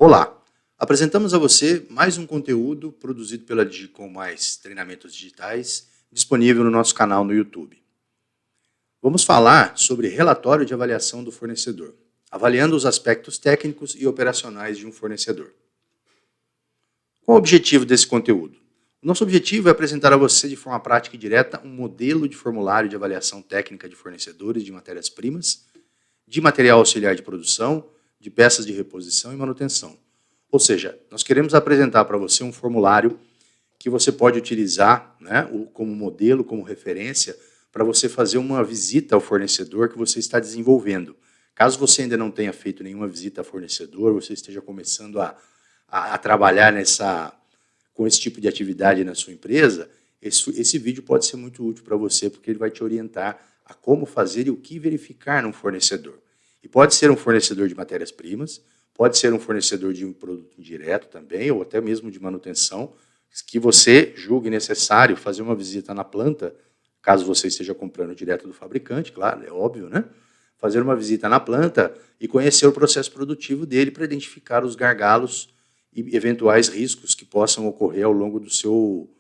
Olá, apresentamos a você mais um conteúdo produzido pela Digicom Mais Treinamentos Digitais, disponível no nosso canal no YouTube. Vamos falar sobre relatório de avaliação do fornecedor, avaliando os aspectos técnicos e operacionais de um fornecedor. Qual o objetivo desse conteúdo? O nosso objetivo é apresentar a você de forma prática e direta um modelo de formulário de avaliação técnica de fornecedores de matérias-primas, de material auxiliar de produção, de peças de reposição e manutenção. Ou seja, nós queremos apresentar para você um formulário que você pode utilizar, né, como modelo, como referência, para você fazer uma visita ao fornecedor que você está desenvolvendo. Caso você ainda não tenha feito nenhuma visita a fornecedor, você esteja começando a trabalhar com esse tipo de atividade na sua empresa, esse vídeo pode ser muito útil para você, porque ele vai te orientar a como fazer e o que verificar num fornecedor. E pode ser um fornecedor de matérias-primas, pode ser um fornecedor de um produto indireto também, ou até mesmo de manutenção, que você julgue necessário fazer uma visita na planta, caso você esteja comprando direto do fabricante, claro, é óbvio, né? Fazer uma visita na planta e conhecer o processo produtivo dele para identificar os gargalos e eventuais riscos que possam ocorrer ao longo do seu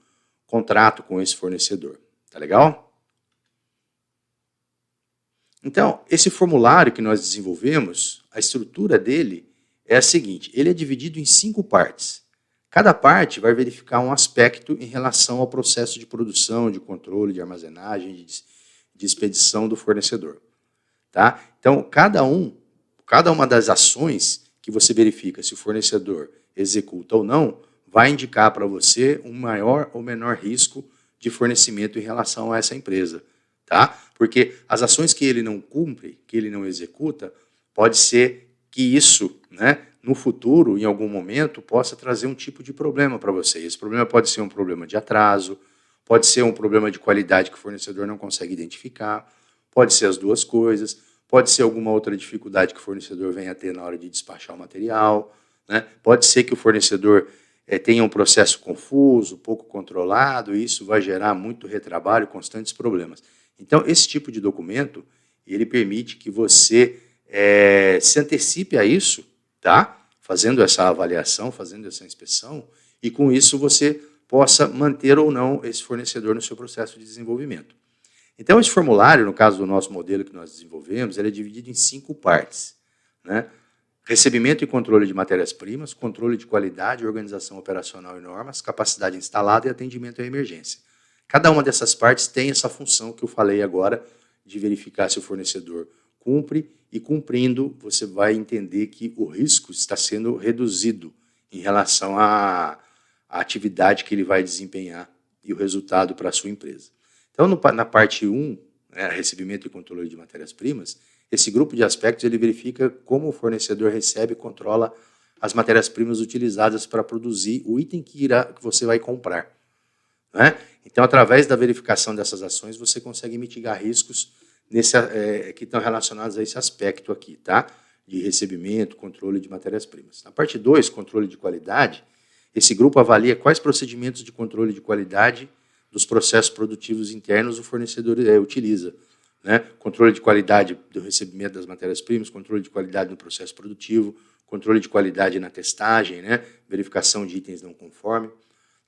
contrato com esse fornecedor. Tá legal? Então, esse formulário que nós desenvolvemos, a estrutura dele é a seguinte: ele é dividido em 5 partes. Cada parte vai verificar um aspecto em relação ao processo de produção, de controle, de armazenagem, de expedição do fornecedor. Tá? Então, cada uma das ações que você verifica se o fornecedor executa ou não, vai indicar para você um maior ou menor risco de fornecimento em relação a essa empresa. Tá? Porque as ações que ele não cumpre, que ele não executa, pode ser que isso, né, no futuro, em algum momento, possa trazer um tipo de problema para você. Esse problema pode ser um problema de atraso, pode ser um problema de qualidade que o fornecedor não consegue identificar, pode ser as duas coisas, pode ser alguma outra dificuldade que o fornecedor venha a ter na hora de despachar o material, né? Pode ser que o fornecedor tenha um processo confuso, pouco controlado, e isso vai gerar muito retrabalho, constantes problemas. Então, esse tipo de documento, ele permite que você se antecipe a isso, tá? Fazendo essa avaliação, fazendo essa inspeção, e com isso você possa manter ou não esse fornecedor no seu processo de desenvolvimento. Então, esse formulário, no caso do nosso modelo que nós desenvolvemos, ele é dividido em 5 partes, né? Recebimento e controle de matérias-primas, controle de qualidade, organização operacional e normas, capacidade instalada e atendimento à emergência. Cada uma dessas partes tem essa função que eu falei agora, de verificar se o fornecedor cumpre, e cumprindo, você vai entender que o risco está sendo reduzido em relação à atividade que ele vai desempenhar e o resultado para a sua empresa. Então, na parte 1, né, recebimento e controle de matérias-primas, esse grupo de aspectos ele verifica como o fornecedor recebe e controla as matérias-primas utilizadas para produzir o item que você vai comprar. Né? Então, através da verificação dessas ações, você consegue mitigar riscos que estão relacionados a esse aspecto aqui, tá? De recebimento, controle de matérias-primas. Na parte 2, controle de qualidade, esse grupo avalia quais procedimentos de controle de qualidade dos processos produtivos internos o fornecedor utiliza. Né? Controle de qualidade do recebimento das matérias-primas, controle de qualidade no processo produtivo, controle de qualidade na testagem, né? Verificação de itens não conformes.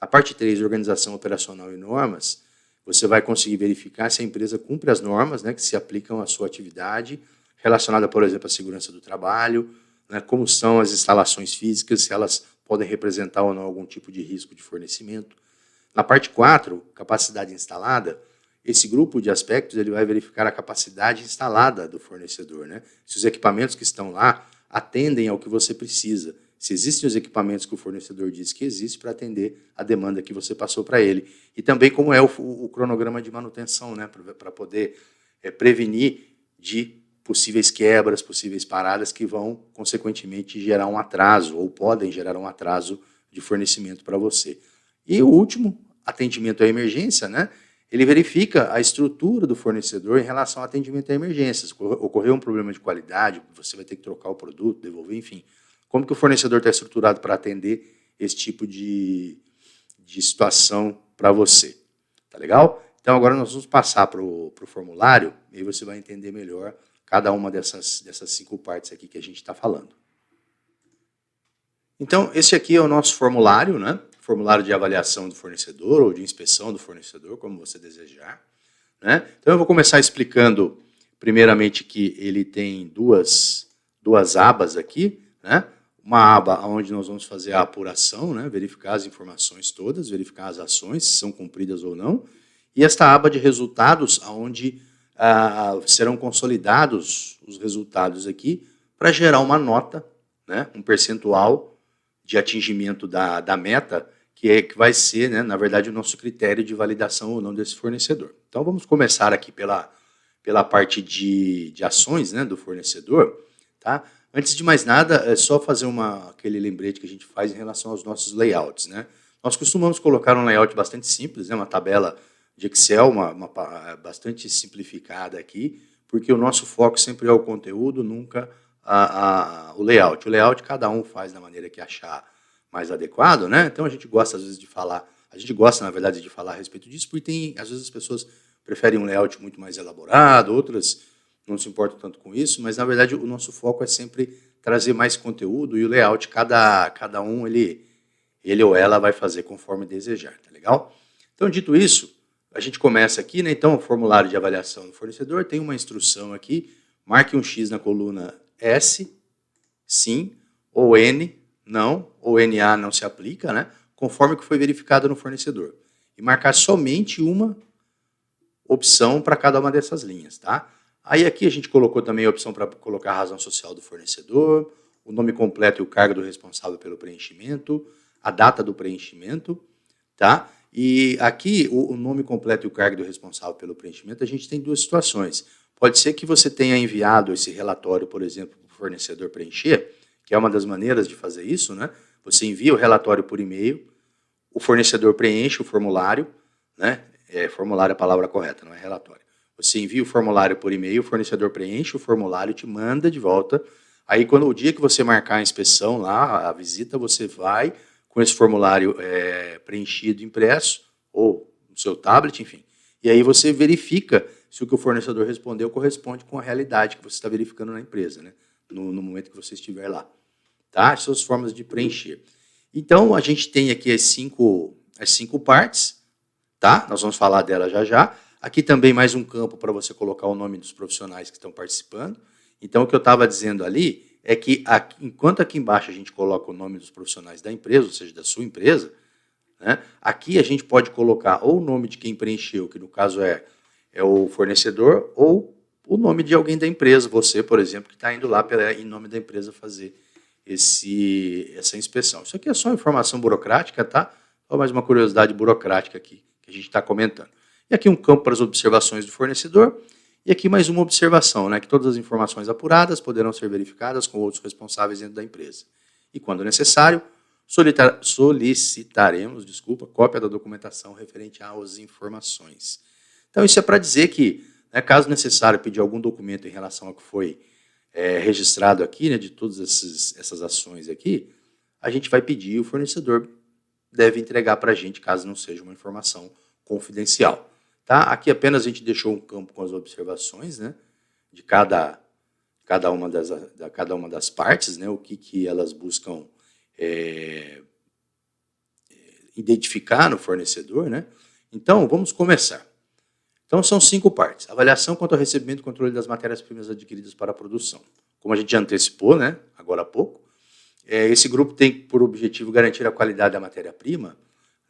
A parte 3, organização operacional e normas, você vai conseguir verificar se a empresa cumpre as normas, né, que se aplicam à sua atividade, relacionada, por exemplo, à segurança do trabalho, né, como são as instalações físicas, se elas podem representar ou não algum tipo de risco de fornecimento. Na parte 4, capacidade instalada, esse grupo de aspectos ele vai verificar a capacidade instalada do fornecedor, né? Se os equipamentos que estão lá atendem ao que você precisa, se existem os equipamentos que o fornecedor diz que existe para atender a demanda que você passou para ele. E também como é o cronograma de manutenção, né? Para poder prevenir de possíveis quebras, possíveis paradas que vão, consequentemente, gerar um atraso, ou podem gerar um atraso de fornecimento para você. E o último, atendimento à emergência, né? Ele verifica a estrutura do fornecedor em relação ao atendimento a emergências. Ocorreu um problema de qualidade, você vai ter que trocar o produto, devolver, enfim. Como que o fornecedor está estruturado para atender esse tipo de situação para você? Tá legal? Então, agora nós vamos passar para o formulário e aí você vai entender melhor cada uma dessas 5 partes aqui que a gente está falando. Então, esse aqui é o nosso formulário, né? Formulário de avaliação do fornecedor ou de inspeção do fornecedor, como você desejar, né? Então, eu vou começar explicando, primeiramente, que ele tem duas abas aqui, né? Uma aba onde nós vamos fazer a apuração, né? Verificar as informações todas, verificar as ações, se são cumpridas ou não. E esta aba de resultados, onde serão consolidados os resultados aqui para gerar uma nota, né? Um percentual de atingimento da meta, que vai ser, né, na verdade, o nosso critério de validação ou não desse fornecedor. Então, vamos começar aqui pela parte de ações, né, do fornecedor. Tá? Antes de mais nada, é só fazer aquele lembrete que a gente faz em relação aos nossos layouts. Né? Nós costumamos colocar um layout bastante simples, né, uma tabela de Excel, bastante simplificada aqui, porque o nosso foco sempre é o conteúdo, nunca o layout. O layout cada um faz da maneira que achar mais adequado, né? Então a gente gosta às vezes de falar, na verdade de falar a respeito disso, porque às vezes as pessoas preferem um layout muito mais elaborado, outras não se importam tanto com isso, mas na verdade o nosso foco é sempre trazer mais conteúdo e o layout cada um ele ou ela vai fazer conforme desejar, tá legal? Então dito isso, a gente começa aqui, né? Então o formulário de avaliação do fornecedor tem uma instrução aqui, marque um X na coluna S, sim, ou N, não, ou NA não se aplica, né? Conforme que foi verificado no fornecedor. E marcar somente uma opção para cada uma dessas linhas, tá? Aí aqui a gente colocou também a opção para colocar a razão social do fornecedor, o nome completo e o cargo do responsável pelo preenchimento, a data do preenchimento, tá? E aqui o nome completo e o cargo do responsável pelo preenchimento, a gente tem duas situações. Pode ser que você tenha enviado esse relatório, por exemplo, para o fornecedor preencher, que é uma das maneiras de fazer isso, né? Você envia o relatório por e-mail, o fornecedor preenche o formulário, né? Formulário é a palavra correta, não é relatório. Você envia o formulário por e-mail, o fornecedor preenche o formulário, te manda de volta. Aí, quando o dia que você marcar a inspeção lá, a visita, você vai com esse formulário preenchido, impresso, ou no seu tablet, enfim. E aí você verifica se o que o fornecedor respondeu corresponde com a realidade que você está verificando na empresa, né? No momento que você estiver lá. Tá? Essas são as formas de preencher. Então, a gente tem aqui as cinco partes, tá? Nós vamos falar dela já já. Aqui também mais um campo para você colocar o nome dos profissionais que estão participando. Então, o que eu estava dizendo ali é que, enquanto aqui embaixo a gente coloca o nome dos profissionais da empresa, ou seja, da sua empresa, né, aqui a gente pode colocar ou o nome de quem preencheu, que no caso é o fornecedor, ou o nome de alguém da empresa, você, por exemplo, que está indo lá em nome da empresa fazer essa inspeção. Isso aqui é só informação burocrática, tá? Só mais uma curiosidade burocrática aqui que a gente está comentando. E aqui um campo para as observações do fornecedor. E aqui mais uma observação, né, que todas as informações apuradas poderão ser verificadas com outros responsáveis dentro da empresa. E, quando necessário, solicitaremos, cópia da documentação referente às informações. Então, isso é para dizer que, né, caso necessário pedir algum documento em relação ao que foi registrado aqui, né, de todas essas ações aqui, a gente vai pedir e o fornecedor deve entregar para a gente, caso não seja uma informação confidencial. Tá? Aqui apenas a gente deixou um campo com as observações, né, de cada uma das partes, né, o que elas buscam identificar no fornecedor. Né? Então, vamos começar. Então, são 5 partes. Avaliação quanto ao recebimento e controle das matérias-primas adquiridas para a produção. Como a gente já antecipou, né, agora há pouco, esse grupo tem por objetivo garantir a qualidade da matéria-prima,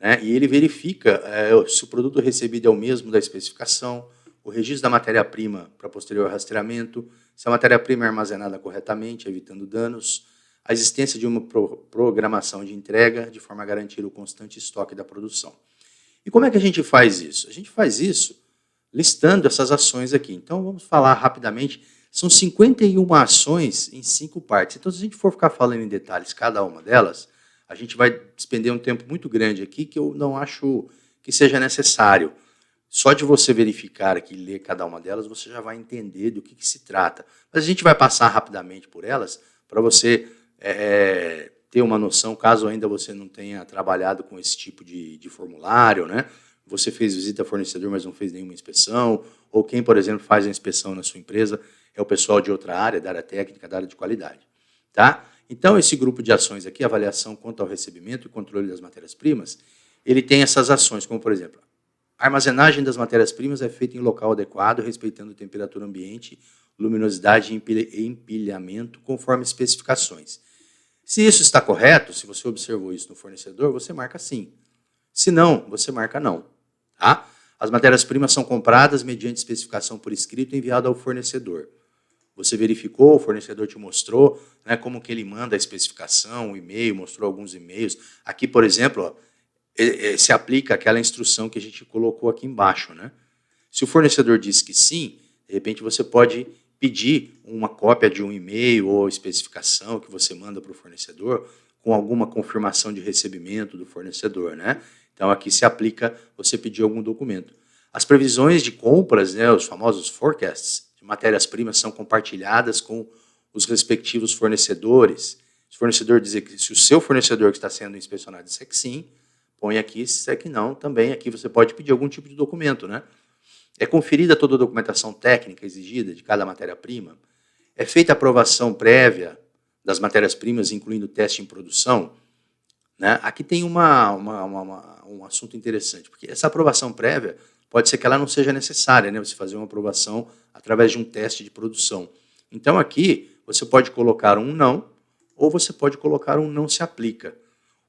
né, e ele verifica se o produto recebido é o mesmo da especificação, o registro da matéria-prima para posterior rastreamento, se a matéria-prima é armazenada corretamente, evitando danos, a existência de uma programação de entrega, de forma a garantir o constante estoque da produção. E como é que a gente faz isso? A gente faz isso listando essas ações aqui. Então, vamos falar rapidamente. São 51 ações em 5 partes. Então, se a gente for ficar falando em detalhes cada uma delas, a gente vai despender um tempo muito grande aqui que eu não acho que seja necessário. Só de você verificar aqui e ler cada uma delas, você já vai entender do que se trata. Mas a gente vai passar rapidamente por elas para você ter uma noção, caso ainda você não tenha trabalhado com esse tipo de formulário, né? Você fez visita a fornecedor, mas não fez nenhuma inspeção, ou quem, por exemplo, faz a inspeção na sua empresa é o pessoal de outra área, da área técnica, da área de qualidade. Tá? Então, esse grupo de ações aqui, avaliação quanto ao recebimento e controle das matérias-primas, ele tem essas ações, como, por exemplo, a armazenagem das matérias-primas é feita em local adequado, respeitando temperatura ambiente, luminosidade e empilhamento, conforme especificações. Se isso está correto, se você observou isso no fornecedor, você marca sim. Se não, você marca não. Tá? As matérias-primas são compradas mediante especificação por escrito e enviada ao fornecedor. Você verificou, o fornecedor te mostrou, né, como que ele manda a especificação, o e-mail, mostrou alguns e-mails. Aqui, por exemplo, ó, se aplica aquela instrução que a gente colocou aqui embaixo. Né? Se o fornecedor diz que sim, de repente você pode pedir uma cópia de um e-mail ou especificação que você manda para o fornecedor com alguma confirmação de recebimento do fornecedor. Né? Então, aqui se aplica você pedir algum documento. As previsões de compras, né, os famosos forecasts, de matérias-primas são compartilhadas com os respectivos fornecedores. Se o fornecedor dizer que se o seu fornecedor que está sendo inspecionado disser que sim, põe aqui, se disser que não, também aqui você pode pedir algum tipo de documento. Né? É conferida toda a documentação técnica exigida de cada matéria-prima. É feita a aprovação prévia das matérias-primas, incluindo teste em produção. Né? Aqui tem um assunto interessante, porque essa aprovação prévia pode ser que ela não seja necessária, né? Você fazer uma aprovação através de um teste de produção. Então, aqui, você pode colocar um não, ou você pode colocar um não se aplica.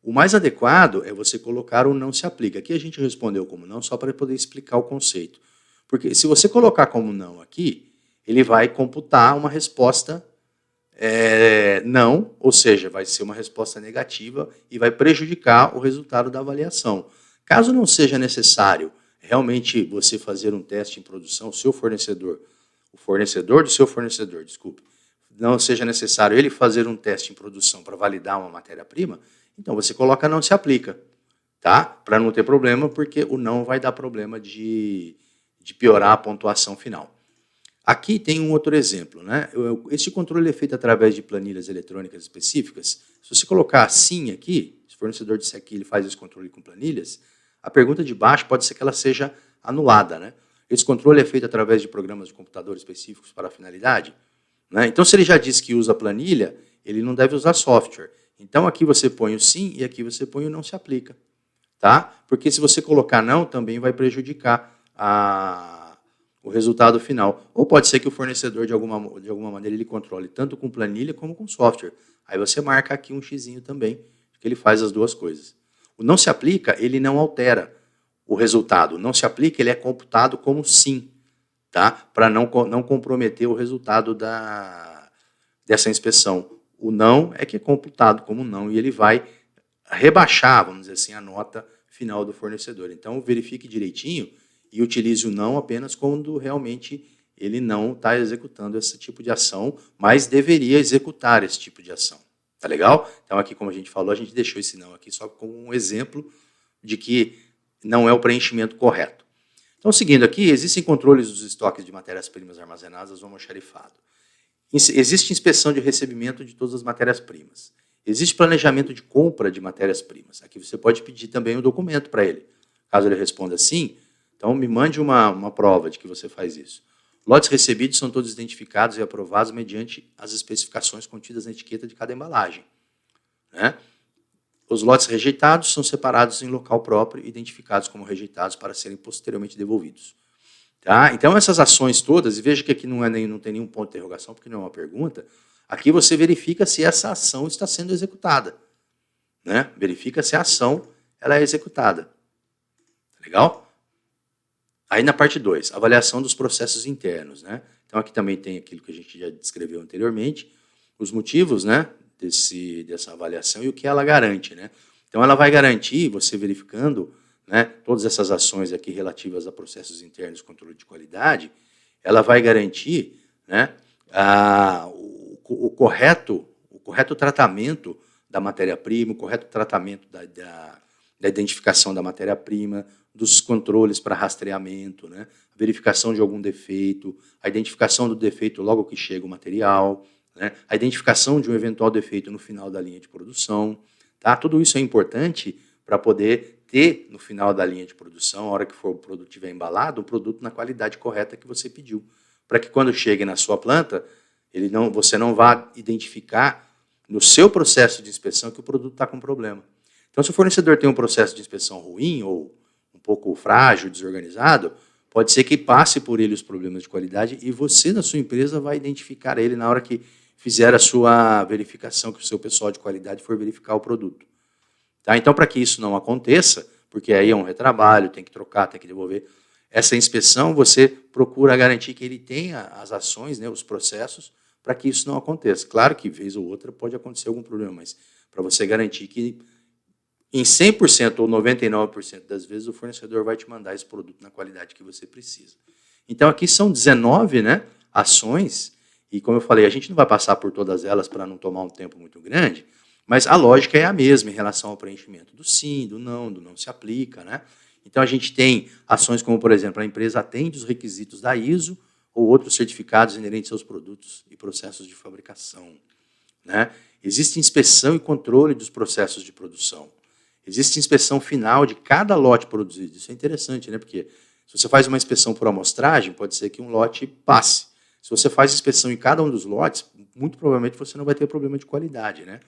O mais adequado é você colocar um não se aplica. Aqui a gente respondeu como não, só para poder explicar o conceito. Porque se você colocar como não aqui, ele vai computar uma resposta não, ou seja, vai ser uma resposta negativa e vai prejudicar o resultado da avaliação. Caso não seja necessário realmente você fazer um teste em produção, o fornecedor do seu fornecedor, desculpe, não seja necessário ele fazer um teste em produção para validar uma matéria-prima, então você coloca não se aplica, tá? Para não ter problema, porque o não vai dar problema de piorar a pontuação final. Aqui tem um outro exemplo. Né? Este controle é feito através de planilhas eletrônicas específicas. Se você colocar sim aqui, se o fornecedor disser que ele faz esse controle com planilhas, a pergunta de baixo pode ser que ela seja anulada. Né? Esse controle é feito através de programas de computador específicos para a finalidade. Né? Então, se ele já diz que usa planilha, ele não deve usar software. Então, aqui você põe o sim e aqui você põe o não se aplica. Tá? Porque se você colocar não, também vai prejudicar o resultado final. Ou pode ser que o fornecedor, de alguma maneira, ele controle tanto com planilha como com software. Aí você marca aqui um xizinho também, que ele faz as duas coisas. O não se aplica, ele não altera o resultado. O não se aplica, ele é computado como sim, tá? Para não comprometer o resultado dessa inspeção. O não é que é computado como não e ele vai rebaixar, vamos dizer assim, a nota final do fornecedor. Então, verifique direitinho e utilize o não apenas quando realmente ele não está executando esse tipo de ação, mas deveria executar esse tipo de ação. Tá legal? Então, aqui, como a gente falou, a gente deixou esse não aqui só como um exemplo de que não é o preenchimento correto. Então, seguindo aqui, existem controles dos estoques de matérias-primas armazenadas no almoxarifado. Existe inspeção de recebimento de todas as matérias-primas. Existe planejamento de compra de matérias-primas. Aqui você pode pedir também um documento para ele. Caso ele responda sim, então me mande uma prova de que você faz isso. Lotes recebidos são todos identificados e aprovados mediante as especificações contidas na etiqueta de cada embalagem. Né? Os lotes rejeitados são separados em local próprio e identificados como rejeitados para serem posteriormente devolvidos. Tá? Então, essas ações todas, e veja que aqui não tem nenhum ponto de interrogação, porque não é uma pergunta, aqui você verifica se essa ação está sendo executada. Né? Verifica se a ação ela é executada. Legal? Aí, na parte 2, avaliação dos processos internos. Né? Então, aqui também tem aquilo que a gente já descreveu anteriormente, os motivos, né, dessa avaliação e o que ela garante. Né? Então, ela vai garantir, você verificando, né, todas essas ações aqui relativas a processos internos de controle de qualidade, ela vai garantir, né, o correto tratamento da matéria-prima, o correto tratamento da identificação da matéria-prima, dos controles para rastreamento, né, a verificação de algum defeito, a identificação do defeito logo que chega o material, né, a identificação de um eventual defeito no final da linha de produção. Tá? Tudo isso é importante para poder ter, no final da linha de produção, a hora que for o produto estiver embalado, um produto na qualidade correta que você pediu. Para que quando chegue na sua planta, você não vá identificar no seu processo de inspeção que o produto está com problema. Então, se o fornecedor tem um processo de inspeção ruim ou um pouco frágil, desorganizado, pode ser que passe por ele os problemas de qualidade e você, na sua empresa, vai identificar ele na hora que fizer a sua verificação, que o seu pessoal de qualidade for verificar o produto. Tá? Então, para que isso não aconteça, porque aí é um retrabalho, tem que trocar, tem que devolver, essa inspeção você procura garantir que ele tenha as ações, né, os processos, para que isso não aconteça. Claro que, vez ou outra, pode acontecer algum problema, mas para você garantir que em 100% ou 99% das vezes o fornecedor vai te mandar esse produto na qualidade que você precisa. Então, aqui são 19, né, ações, e como eu falei, a gente não vai passar por todas elas para não tomar um tempo muito grande, mas a lógica é a mesma em relação ao preenchimento do sim, do não se aplica, né? Então, a gente tem ações como, por exemplo, a empresa atende os requisitos da ISO ou outros certificados inerentes aos produtos e processos de fabricação, né? Existe inspeção e controle dos processos de produção. Existe inspeção final de cada lote produzido. Isso é interessante, né? Porque se você faz uma inspeção por amostragem, pode ser que um lote passe. Se você faz inspeção em cada um dos lotes, muito provavelmente você não vai ter problema de qualidade, né?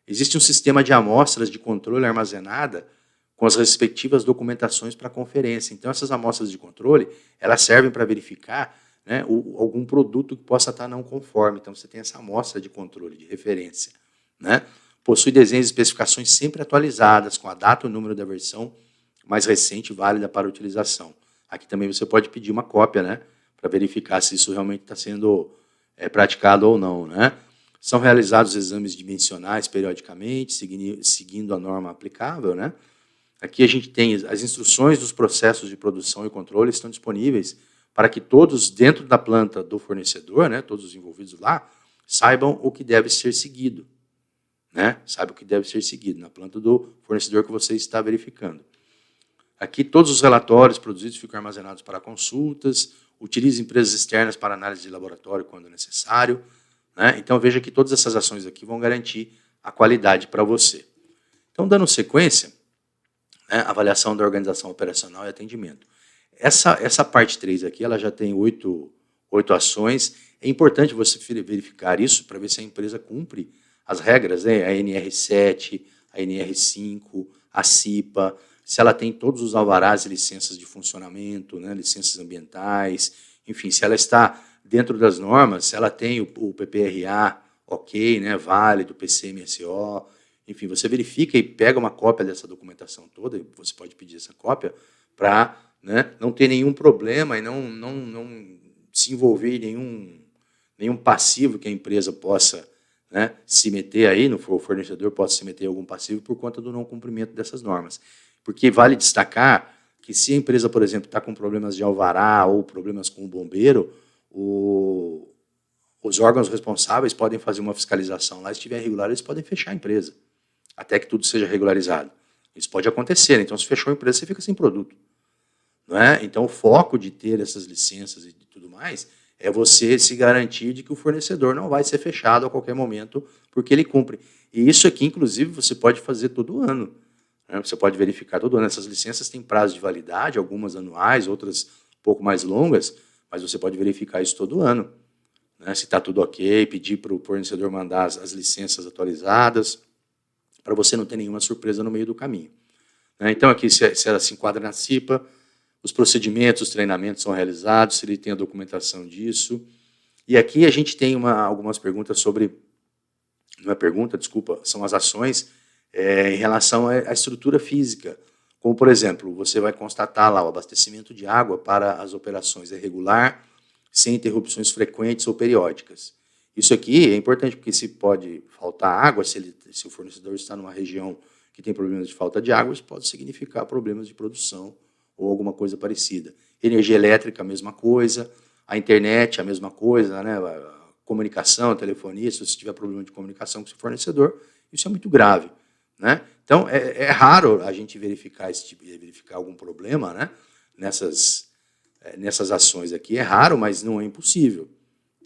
Existe um sistema de amostras de controle armazenada com as respectivas documentações para a conferência. Então, essas amostras de controle, elas servem para verificar, né, algum produto que possa estar não conforme. Então, você tem essa amostra de controle, de referência, né? Possui desenhos e especificações sempre atualizadas, com a data e o número da versão mais recente e válida para utilização. Aqui também você pode pedir uma cópia, né, para verificar se isso realmente está sendo praticado ou não, né? São realizados exames dimensionais periodicamente, seguindo a norma aplicável, né? Aqui a gente tem as instruções dos processos de produção e controle estão disponíveis para que todos dentro da planta do fornecedor, né, todos os envolvidos lá, saibam o que deve ser seguido. Né? Sabe o que deve ser seguido na planta do fornecedor que você está verificando. Aqui todos os relatórios produzidos ficam armazenados para consultas, utilize empresas externas para análise de laboratório quando necessário, né? Então veja que todas essas ações aqui vão garantir a qualidade para você. Então, dando sequência, né, avaliação da organização operacional e atendimento. Essa parte 3 aqui, ela já tem 8 ações. É importante você verificar isso para ver se a empresa cumpre as regras, né? A NR7, a NR5, a CIPA, se ela tem todos os alvarás e licenças de funcionamento, né, licenças ambientais, enfim, se ela está dentro das normas, se ela tem o PPRA ok, né, válido, PCMSO, enfim, você verifica e pega uma cópia dessa documentação toda, e você pode pedir essa cópia para, né, não ter nenhum problema e não se envolver em nenhum passivo que a empresa possa, né, se meter aí, o fornecedor possa se meter em algum passivo por conta do não cumprimento dessas normas. Porque vale destacar que se a empresa, por exemplo, está com problemas de alvará ou problemas com o bombeiro, os órgãos responsáveis podem fazer uma fiscalização lá, se estiver irregular, eles podem fechar a empresa, até que tudo seja regularizado. Isso pode acontecer, então se fechou a empresa, você fica sem produto. Não é? Então o foco de ter essas licenças e tudo mais é você se garantir de que o fornecedor não vai ser fechado a qualquer momento, porque ele cumpre. E isso aqui, inclusive, você pode fazer todo ano. Né? Você pode verificar todo ano. Essas licenças têm prazo de validade, algumas anuais, outras um pouco mais longas, mas você pode verificar isso todo ano. Né? Se está tudo ok, pedir para o fornecedor mandar as licenças atualizadas, para você não ter nenhuma surpresa no meio do caminho. Né? Então, aqui, se ela se enquadra na CIPA, os procedimentos, os treinamentos são realizados, se ele tem a documentação disso. E aqui a gente tem algumas perguntas sobre... Não é pergunta, desculpa, são as ações em relação à estrutura física. Como, por exemplo, você vai constatar lá o abastecimento de água para as operações é regular, sem interrupções frequentes ou periódicas. Isso aqui é importante porque se pode faltar água, se o fornecedor está numa região que tem problemas de falta de água, isso pode significar problemas de produção ou alguma coisa parecida. Energia elétrica, a mesma coisa. A internet, a mesma coisa, né? A comunicação, a telefonia, se você tiver problema de comunicação com o seu fornecedor, isso é muito grave. Né? Então, é raro a gente verificar algum problema, né? Nessas ações aqui. É raro, mas não é impossível.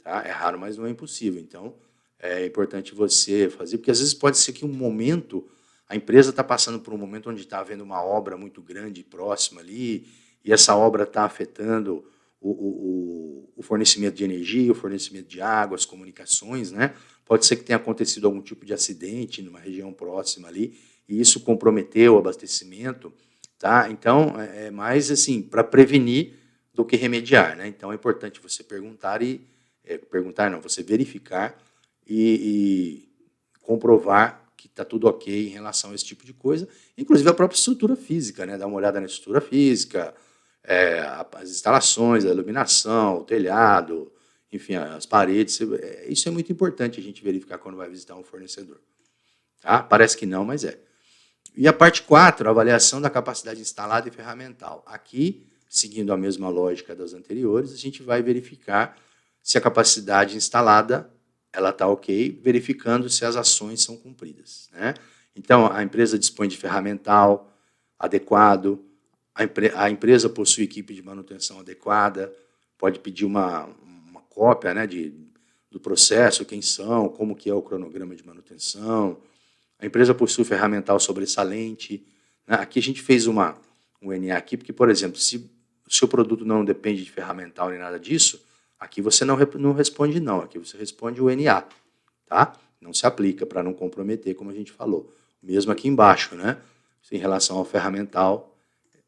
Tá? É raro, mas não é impossível. Então, é importante você fazer, porque às vezes pode ser que um momento... A empresa está passando por um momento onde está havendo uma obra muito grande próxima ali, e essa obra está afetando o fornecimento de energia, o fornecimento de água, as comunicações, né? Pode ser que tenha acontecido algum tipo de acidente numa região próxima ali, e isso comprometeu o abastecimento, tá? Então, é mais assim, para prevenir do que remediar, né? Então, é importante você perguntar você verificar e comprovar que está tudo ok em relação a esse tipo de coisa, inclusive a própria estrutura física, né? Dar uma olhada na estrutura física, as instalações, a iluminação, o telhado, enfim, as paredes. Isso é muito importante a gente verificar quando vai visitar um fornecedor. Tá? Parece que não, mas é. E a parte 4, a avaliação da capacidade instalada e ferramental. Aqui, seguindo a mesma lógica das anteriores, a gente vai verificar se a capacidade instalada ela está ok, verificando se as ações são cumpridas, né? Então, a empresa dispõe de ferramental adequado, a empresa possui equipe de manutenção adequada, pode pedir uma cópia, né, do processo, quem são, como que é o cronograma de manutenção. A empresa possui ferramental sobressalente, né? Aqui a gente fez um NA aqui, porque, por exemplo, se o seu produto não depende de ferramental nem nada disso, aqui você não responde não, aqui você responde o NA, tá? Não se aplica para não comprometer, como a gente falou. Mesmo aqui embaixo, né? Em relação ao ferramental,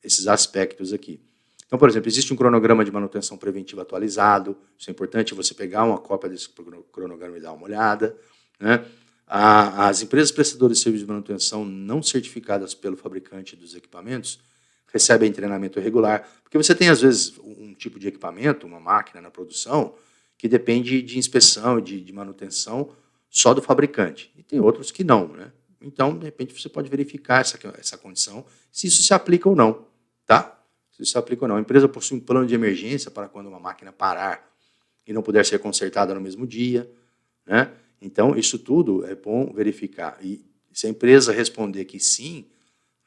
esses aspectos aqui. Então, por exemplo, existe um cronograma de manutenção preventiva atualizado, isso é importante você pegar uma cópia desse cronograma e dar uma olhada, né? As empresas prestadoras de serviços de manutenção não certificadas pelo fabricante dos equipamentos recebem treinamento regular, porque você tem, às vezes, um tipo de equipamento, uma máquina na produção, que depende de inspeção, de manutenção só do fabricante, e tem outros que não, né? Então, de repente, você pode verificar essa condição, se isso se aplica ou não, tá? Se isso se aplica ou não. A empresa possui um plano de emergência para quando uma máquina parar e não puder ser consertada no mesmo dia, né? Então, isso tudo é bom verificar. E se a empresa responder que sim,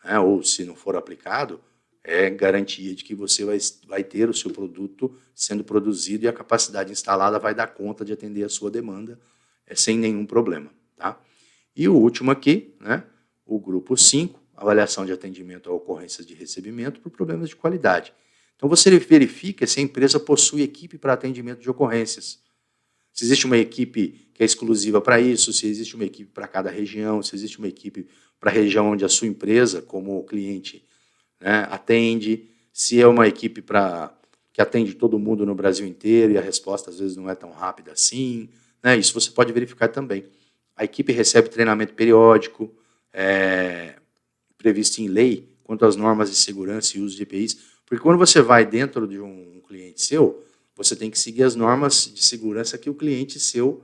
né, ou se não for aplicado, é garantia de que você vai ter o seu produto sendo produzido e a capacidade instalada vai dar conta de atender a sua demanda sem nenhum problema. Tá? E o último aqui, né, o grupo 5, avaliação de atendimento a ocorrências de recebimento por problemas de qualidade. Então, você verifica se a empresa possui equipe para atendimento de ocorrências. Se existe uma equipe que é exclusiva para isso, se existe uma equipe para cada região, se existe uma equipe para a região onde a sua empresa, como cliente, né, atende, se é uma equipe que atende todo mundo no Brasil inteiro e a resposta às vezes não é tão rápida assim, né, isso você pode verificar também. A equipe recebe treinamento periódico, previsto em lei, quanto às normas de segurança e uso de EPIs, porque quando você vai dentro de um cliente seu, você tem que seguir as normas de segurança que o cliente seu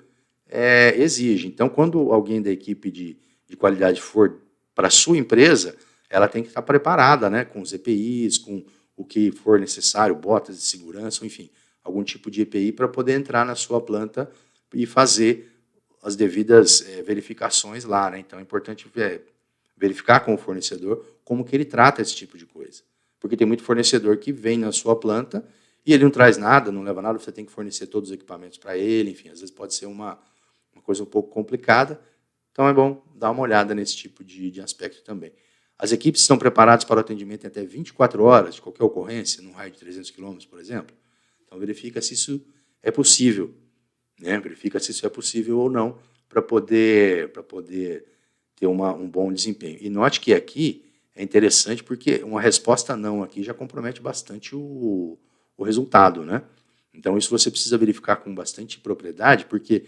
exige. Então, quando alguém da equipe de qualidade for para a sua empresa, ela tem que estar preparada, né, com os EPIs, com o que for necessário, botas de segurança, enfim, algum tipo de EPI para poder entrar na sua planta e fazer as devidas verificações lá, né? Então, é importante verificar com o fornecedor como que ele trata esse tipo de coisa. Porque tem muito fornecedor que vem na sua planta e ele não traz nada, não leva nada, você tem que fornecer todos os equipamentos para ele, enfim, às vezes pode ser uma coisa um pouco complicada. Então, é bom dar uma olhada nesse tipo de aspecto também. As equipes estão preparadas para o atendimento em até 24 horas de qualquer ocorrência, num raio de 300 km, por exemplo. Então, verifica se isso é possível, né? Verifica se isso é possível ou não para poder ter um bom desempenho. E note que aqui é interessante porque uma resposta não aqui já compromete bastante o resultado, né? Então, isso você precisa verificar com bastante propriedade, porque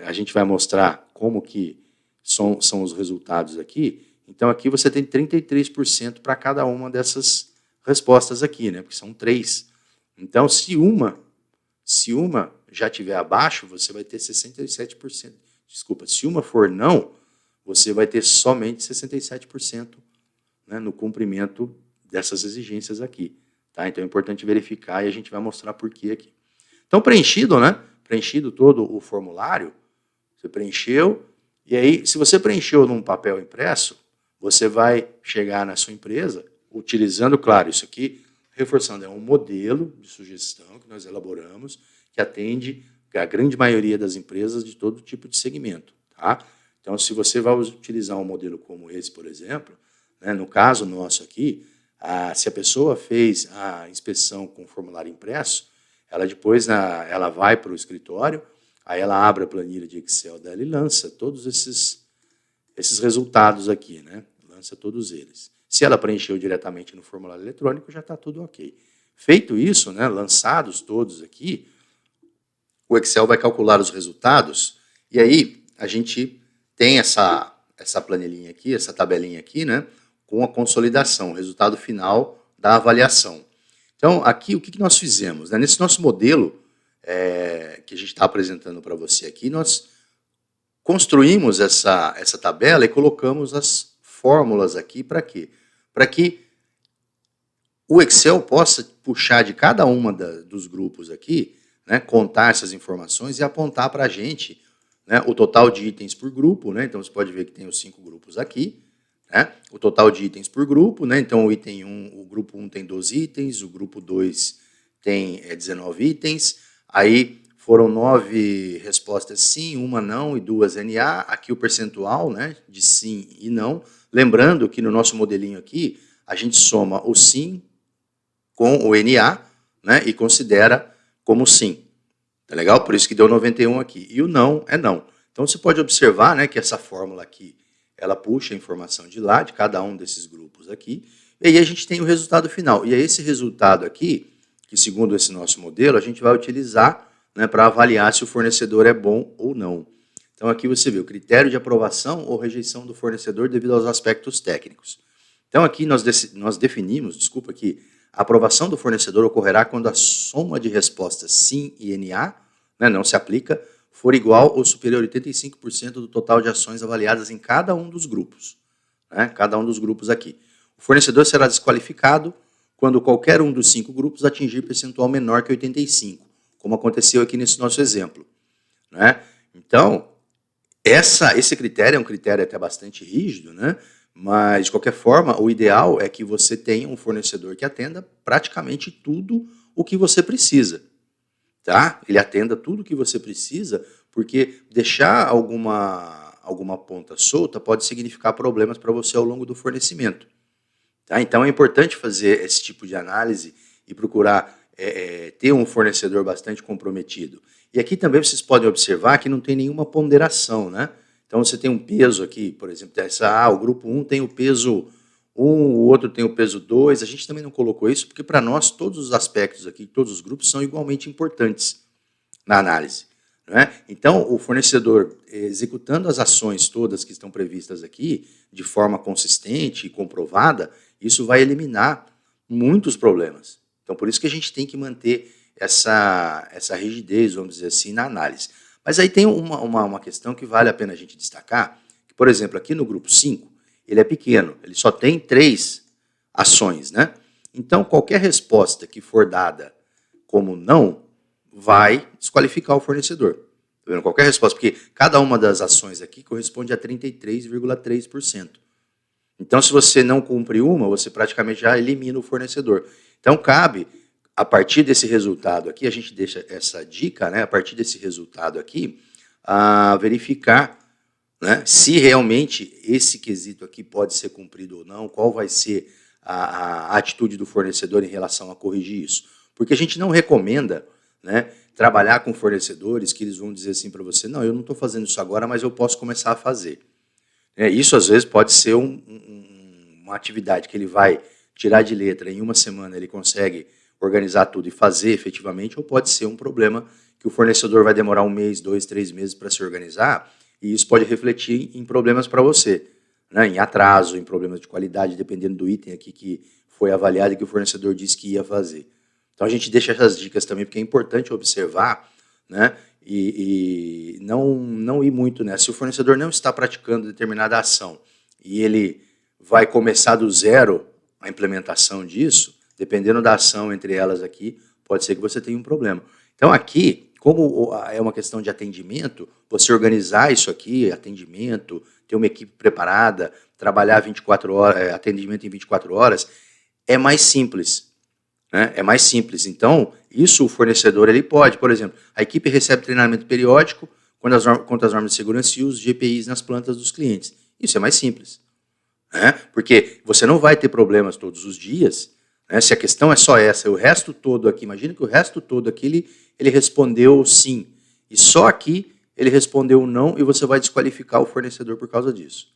a gente vai mostrar como que são os resultados aqui. Então, aqui você tem 33% para cada uma dessas respostas aqui, né? Porque são 3. Então, se uma já estiver abaixo, você vai ter 67%. Desculpa, se uma for não, você vai ter somente 67%, né, no cumprimento dessas exigências aqui. Tá? Então, é importante verificar e a gente vai mostrar por quê aqui. Então, preenchido, né? Preenchido todo o formulário, você preencheu, e aí, se você preencheu num papel impresso, você vai chegar na sua empresa, utilizando, claro, isso aqui, reforçando, é um modelo de sugestão que nós elaboramos, que atende a grande maioria das empresas de todo tipo de segmento. Tá? Então, se você vai utilizar um modelo como esse, por exemplo, né, no caso nosso aqui, Se a pessoa fez a inspeção com formulário impresso, ela depois ela vai para o escritório, aí ela abre a planilha de Excel dela e lança todos esses resultados aqui, né? Lança todos eles. Se ela preencheu diretamente no formulário eletrônico, já está tudo ok. Feito isso, né, lançados todos aqui, o Excel vai calcular os resultados, e aí a gente tem essa planilhinha aqui, essa tabelinha aqui, né, com a consolidação, o resultado final da avaliação. Então, aqui, o que nós fizemos? Né? Nesse nosso modelo que a gente está apresentando para você aqui, nós construímos essa tabela e colocamos as fórmulas aqui para quê? Para que o Excel possa puxar de cada uma dos grupos aqui, né, contar essas informações e apontar para a gente, né, o total de itens por grupo. Né, então, você pode ver que tem os 5 grupos aqui. Né, o total de itens por grupo. Né, então, o grupo 1 tem 12 itens, o grupo 2 tem 19 itens. Aí foram 9 respostas sim, uma não e 2 NA. Aqui o percentual, né, de sim e não. Lembrando que no nosso modelinho aqui, a gente soma o sim com o NA, né, e considera como sim. Tá legal? Por isso que deu 91 aqui. E o não é não. Então, você pode observar, né, que essa fórmula aqui, ela puxa a informação de lá, de cada um desses grupos aqui, e aí a gente tem o resultado final. E é esse resultado aqui, que segundo esse nosso modelo, a gente vai utilizar, né, para avaliar se o fornecedor é bom ou não. Então, aqui você vê o critério de aprovação ou rejeição do fornecedor devido aos aspectos técnicos. Então, aqui nós definimos, desculpa, que a aprovação do fornecedor ocorrerá quando a soma de respostas sim e NA, né, não se aplica, for igual ou superior a 85% do total de ações avaliadas em cada um dos grupos. Né, cada um dos grupos aqui. O fornecedor será desqualificado quando qualquer um dos 5 grupos atingir percentual menor que 85%, como aconteceu aqui nesse nosso exemplo. Né? Então, esse critério é um critério até bastante rígido, né? Mas, de qualquer forma, o ideal é que você tenha um fornecedor que atenda praticamente tudo o que você precisa. Tá? Ele atenda tudo o que você precisa, porque deixar alguma ponta solta pode significar problemas para você ao longo do fornecimento. Tá? Então, é importante fazer esse tipo de análise e procurar ter um fornecedor bastante comprometido. E aqui também vocês podem observar que não tem nenhuma ponderação, né? Então, você tem um peso aqui, por exemplo, o grupo 1 tem o peso 1, o outro tem o peso 2. A gente também não colocou isso, porque para nós todos os aspectos aqui, todos os grupos são igualmente importantes na análise. Não é? Então, o fornecedor, executando as ações todas que estão previstas aqui, de forma consistente e comprovada, isso vai eliminar muitos problemas. Então, por isso que a gente tem que manter essa rigidez, vamos dizer assim, na análise. Mas aí tem uma questão que vale a pena a gente destacar, que, por exemplo, aqui no grupo 5, ele é pequeno, ele só tem 3 ações, né? Então, qualquer resposta que for dada como não, vai desqualificar o fornecedor. Tá vendo? Qualquer resposta, porque cada uma das ações aqui corresponde a 33,3%. Então, se você não cumpre uma, você praticamente já elimina o fornecedor. Então, cabe, a partir desse resultado aqui, a gente deixa essa dica, né, a partir desse resultado aqui, a verificar, né, se realmente esse quesito aqui pode ser cumprido ou não, qual vai ser a atitude do fornecedor em relação a corrigir isso. Porque a gente não recomenda, né, trabalhar com fornecedores que eles vão dizer assim para você, não, eu não estou fazendo isso agora, mas eu posso começar a fazer. Isso, às vezes, pode ser uma atividade que ele vai tirar de letra, em uma semana ele consegue organizar tudo e fazer efetivamente, ou pode ser um problema que o fornecedor vai demorar 1 mês, 2, 3 meses para se organizar, e isso pode refletir em problemas para você, né? Em atraso, em problemas de qualidade, dependendo do item aqui que foi avaliado e que o fornecedor disse que ia fazer. Então, a gente deixa essas dicas também, porque é importante observar, né? E não ir muito nessa. Se o fornecedor não está praticando determinada ação e ele vai começar do zero a implementação disso, dependendo da ação entre elas aqui, pode ser que você tenha um problema. Então, aqui, como é uma questão de atendimento, você organizar isso aqui, atendimento, ter uma equipe preparada, trabalhar 24 horas, atendimento em 24 horas, é mais simples. Né? É mais simples. Então, isso o fornecedor ele pode. Por exemplo, a equipe recebe treinamento periódico quanto às normas de segurança e os GPIs nas plantas dos clientes. Isso é mais simples. né? Porque você não vai ter problemas todos os dias, né? Se a questão é só essa, o resto todo aqui, imagina que o resto todo aqui ele respondeu sim, e só aqui ele respondeu não, e você vai desqualificar o fornecedor por causa disso.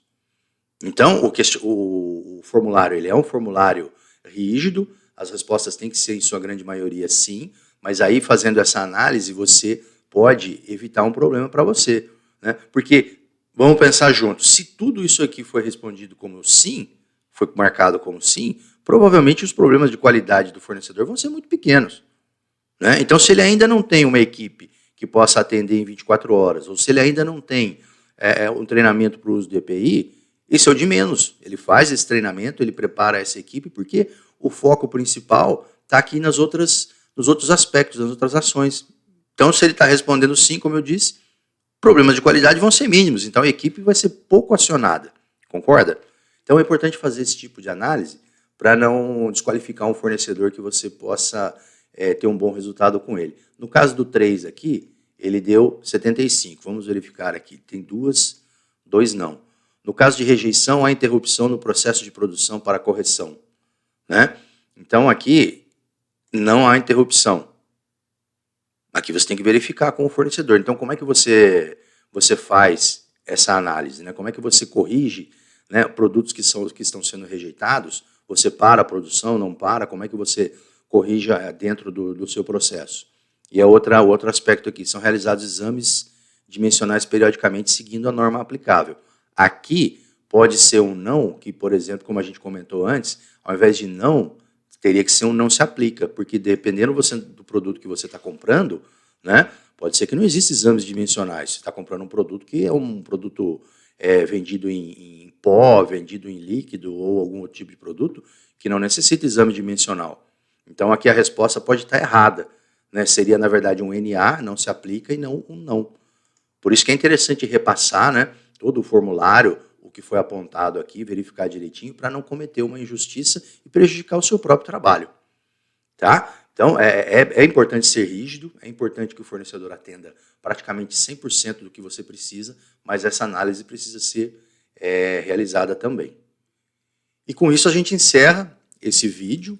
Então, o formulário ele é um formulário rígido, as respostas têm que ser, em sua grande maioria, sim, mas aí, fazendo essa análise, você pode evitar um problema para você, né? Porque, vamos pensar juntos, se tudo isso aqui foi respondido como sim, foi marcado como sim, provavelmente os problemas de qualidade do fornecedor vão ser muito pequenos, né? Então, se ele ainda não tem uma equipe que possa atender em 24 horas, ou se ele ainda não tem um treinamento para o uso do EPI, isso é o de menos. Ele faz esse treinamento, ele prepara essa equipe, porque o foco principal está aqui nos outros aspectos, nas outras ações. Então, se ele está respondendo sim, como eu disse, problemas de qualidade vão ser mínimos, então a equipe vai ser pouco acionada, concorda? Então é importante fazer esse tipo de análise para não desqualificar um fornecedor que você possa ter um bom resultado com ele. No caso do 3 aqui, ele deu 75, vamos verificar aqui, tem dois não. No caso de rejeição, há interrupção no processo de produção para correção, né? Então aqui não há interrupção. Aqui você tem que verificar com o fornecedor. Então, como é que você faz essa análise, né? Como é que você corrige, né, produtos que estão sendo rejeitados? Você para a produção, não para? Como é que você corrige dentro do seu processo? E outro aspecto aqui, são realizados exames dimensionais periodicamente seguindo a norma aplicável. Aqui pode ser um não, que, por exemplo, como a gente comentou antes, ao invés de não, teria que ser um não se aplica, porque dependendo do produto que você está comprando, né, pode ser que não existam exames dimensionais. Você está comprando um produto que é um produto vendido em pó, vendido em líquido ou algum outro tipo de produto que não necessita exame dimensional. Então aqui a resposta pode estar errada, né? Seria, na verdade, um NA, não se aplica, e não um não. Por isso que é interessante repassar, né, todo o formulário, o que foi apontado aqui, verificar direitinho, para não cometer uma injustiça e prejudicar o seu próprio trabalho. Tá? Então, é importante ser rígido, é importante que o fornecedor atenda praticamente 100% do que você precisa, mas essa análise precisa ser realizada também. E com isso a gente encerra esse vídeo,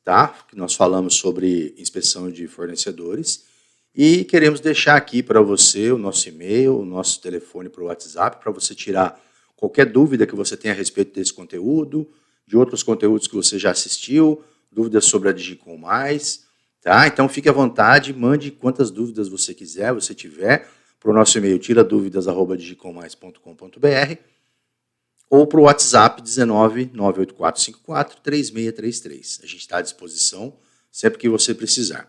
tá? Que nós falamos sobre inspeção de fornecedores, e queremos deixar aqui para você o nosso e-mail, o nosso telefone para o WhatsApp, para você tirar qualquer dúvida que você tenha a respeito desse conteúdo, de outros conteúdos que você já assistiu, dúvidas sobre a Digicom+, tá? Então fique à vontade, mande quantas dúvidas você quiser, você tiver, para o nosso e-mail tiradúvidas@digicom+.com.br ou para o WhatsApp 19984543633. A gente está à disposição sempre que você precisar.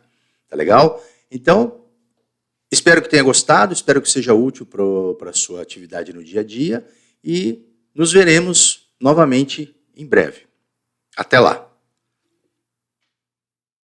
Tá legal? Então, espero que tenha gostado, espero que seja útil para a sua atividade no dia a dia, e nos veremos novamente em breve. Até lá!